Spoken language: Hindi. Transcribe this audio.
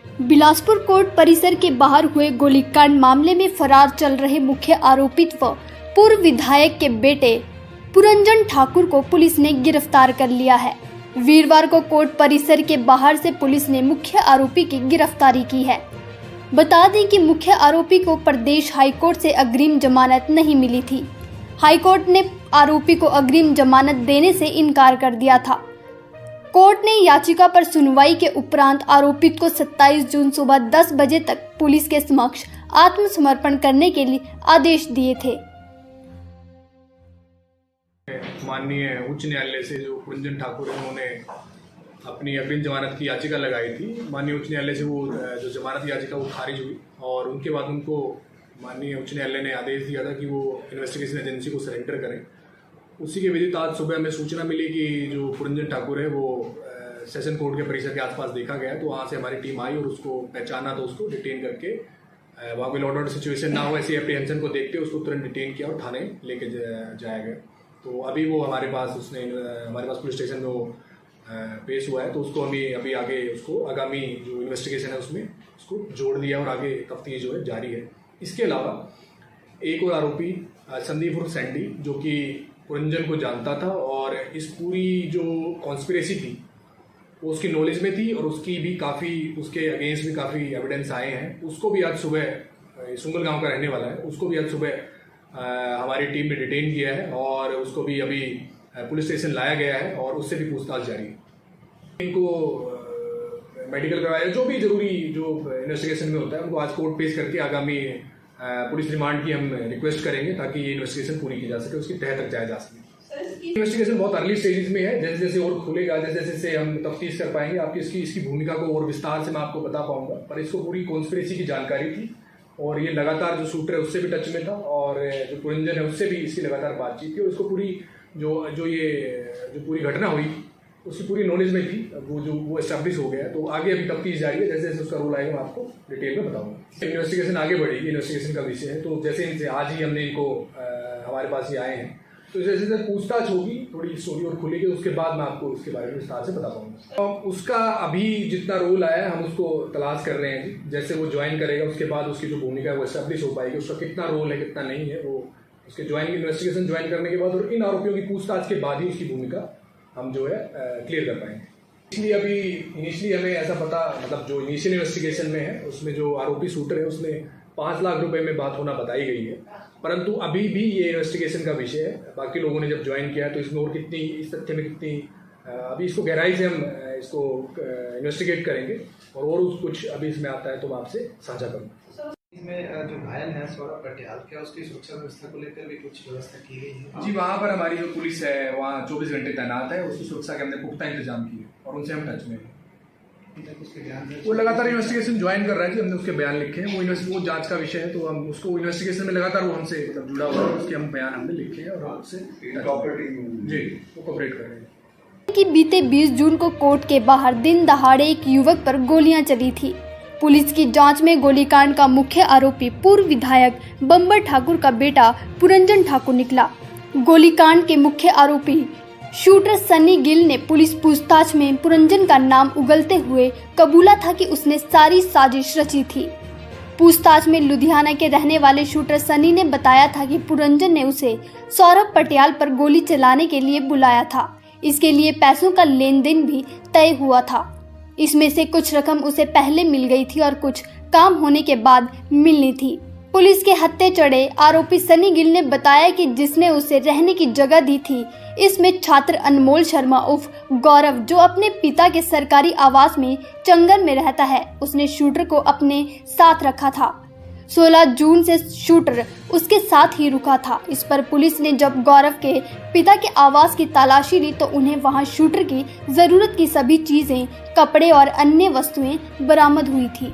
बिलासपुर कोर्ट परिसर के बाहर हुए गोलीकांड मामले में फरार चल रहे मुख्य आरोपित व पूर्व विधायक के बेटे पुरंजन ठाकुर को पुलिस ने गिरफ्तार कर लिया है। वीरवार को कोर्ट परिसर के बाहर से पुलिस ने मुख्य आरोपी की गिरफ्तारी की है। बता दें कि मुख्य आरोपी को प्रदेश हाईकोर्ट से अग्रिम जमानत नहीं मिली थी। हाईकोर्ट ने आरोपी को अग्रिम जमानत देने से इनकार कर दिया था। कोर्ट ने याचिका पर सुनवाई के उपरांत आरोपित को 27 जून सुबह 10 बजे तक पुलिस के समक्ष आत्मसमर्पण करने के लिए आदेश दिए थे। माननीय उच्च न्यायालय से जो पुरंजन ठाकुर है उन्होंने अपनी अग्रिम जमानत की याचिका लगाई थी। माननीय उच्च न्यायालय से वो जो जमानत याचिका वो खारिज हुई और उनके बाद उनको माननीय उच्च न्यायालय ने आदेश दिया था कि वो इन्वेस्टिगेशन एजेंसी को सरेंडर करें। उसी के विदित आज सुबह हमें सूचना मिली कि जो पुरंजन ठाकुर है वो सेशन कोर्ट के परिसर के आसपास देखा गया, तो वहाँ से हमारी टीम आई और उसको पहचाना, तो उसको डिटेन करके वहाँ कोई लॉ ऑर्डर सिचुएशन ना हो ऐसी एप्रीहेंशन को देखते उसको तुरंत डिटेन किया और थाने लेके जाया गया। तो अभी वो हमारे पास पुलिस स्टेशन में वो पेश हुआ है, तो उसको हमें अभी आगे उसको आगामी जो इन्वेस्टिगेशन है उसमें उसको जोड़ दिया और आगे तफ्तीश जो है जारी है। इसके अलावा एक और आरोपी संदीप उर्फ सैंडी जो कि पुरंजन को जानता था और इस पूरी जो कॉन्स्पिरेसी थी वो उसकी नॉलेज में थी और उसकी भी उसके अगेंस्ट भी काफ़ी एविडेंस आए हैं। उसको भी आज सुबह सुंगल गांव का रहने वाला है, उसको भी आज सुबह हमारी टीम ने डिटेन किया है और उसको भी अभी पुलिस स्टेशन लाया गया है और उससे भी पूछताछ जारी है। इनको मेडिकल करवाया, जो भी जरूरी जो इन्वेस्टिगेशन में होता है उनको आज कोर्ट पेश करके आगामी पुलिस रिमांड की हम रिक्वेस्ट करेंगे ताकि ये इन्वेस्टिगेशन पूरी की जा सके, उसकी तह तक जाया जा सके। इन्वेस्टिगेशन बहुत अर्ली स्टेजेस में है, जैसे जैसे और खुलेगा जैसे जैसे हम तफ्तीश कर पाएंगे आपकी इसकी भूमिका को और विस्तार से मैं आपको बता पाऊंगा। पर इसको पूरी कॉन्स्पिरेसी की जानकारी थी और ये लगातार जो शूटर है उससे भी टच में था और जो पुरंजन है उससे भी इसकी लगातार बातचीत थी और इसको पूरी जो पूरी घटना हुई उसकी पूरी नॉलेज में थी, वो एस्टैब्लिश हो गया। तो आगे अभी तफ्तीश जारी है, जैसे जैसे उसका रोल आएगा मैं आपको डिटेल में बताऊंगा। इन्वेस्टिगेशन आगे बढ़ेगी, इन्वेस्टिगेशन का विषय है, तो जैसे इनसे आज ही हमने इनको हमारे पास ही आए हैं, तो जैसे जैसे पूछताछ होगी थोड़ी स्टोरी और खुलेगी उसके बाद मैं आपको उसके बारे में विस्तार से बता पाऊंगा। उसका अभी जितना रोल आया है हम उसको तलाश कर रहे हैं जी। जैसे वो ज्वाइन करेगा उसके बाद उसकी जो भूमिका है वो एस्टैब्लिश हो पाएगी, उसका कितना रोल है कितना नहीं है, वो उसके इन्वेस्टिगेशन ज्वाइन करने के बाद और इन आरोपियों की पूछताछ के बाद ही उसकी भूमिका हम जो है क्लियर कर पाएंगे। इसलिए अभी इनिशियली हमें ऐसा पता जो इनिशियल इन्वेस्टिगेशन में है उसमें जो आरोपी शूटर है उसने 5 लाख रुपए में बात होना बताई गई है, परंतु अभी भी ये इन्वेस्टिगेशन का विषय है। बाकी लोगों ने जब ज्वाइन किया है तो इसमें और कितनी इस तथ्य में कितनी अभी इसको गहराई से हम इसको इन्वेस्टिगेट करेंगे और कुछ अभी इसमें आता है तो मैं आपसे साझा करूँगा। इसमें जो घायल है सौरभ पटियाल, क्या उसकी सुरक्षा व्यवस्था को लेकर भी कुछ व्यवस्था की गई है? जी, वहाँ पर हमारी जो पुलिस है वहाँ 24 घंटे तैनात है, उसकी सुरक्षा के हमने पुख्ता इंतजाम किए और उनसे हम टच में हैं। वो लगातार इन्वेस्टिगेशन ज्वाइन कर रहा है जी, हमने उसके बयान लिखे हैं। वो जांच का विषय है तो हम उसको इन्वेस्टिगेशन में लगातार वो हमसे जुड़ा हुआ है, उसके हम बयान हमने लिखे हैं और उससे जी वो कोऑपरेट कर रहे हैं। कि बीते 20 जून को कोर्ट के बाहर दिन दहाड़े एक युवक पर गोलियां चली थी। पुलिस की जांच में गोलीकांड का मुख्य आरोपी पूर्व विधायक बंबर ठाकुर का बेटा पुरंजन ठाकुर निकला। गोलीकांड के मुख्य आरोपी शूटर सनी गिल ने पुलिस पूछताछ में पुरंजन का नाम उगलते हुए कबूला था कि उसने सारी साजिश रची थी। पूछताछ में लुधियाना के रहने वाले शूटर सनी ने बताया था कि पुरंजन ने उसे सौरभ पटियाल पर गोली चलाने के लिए बुलाया था। इसके लिए पैसों का लेन देन भी तय हुआ था। इसमें से कुछ रकम उसे पहले मिल गई थी और कुछ काम होने के बाद मिलनी थी। पुलिस के हत्थे चढ़े आरोपी सनी गिल ने बताया कि जिसने उसे रहने की जगह दी थी इसमें छात्र अनमोल शर्मा उर्फ गौरव जो अपने पिता के सरकारी आवास में चंगर में रहता है, उसने शूटर को अपने साथ रखा था। 16 जून से शूटर उसके साथ ही रुका था। इस पर पुलिस ने जब गौरव के पिता के आवास की तलाशी ली तो उन्हें वहां शूटर की जरूरत की सभी चीजें, कपड़े और अन्य वस्तुएं बरामद हुई थी।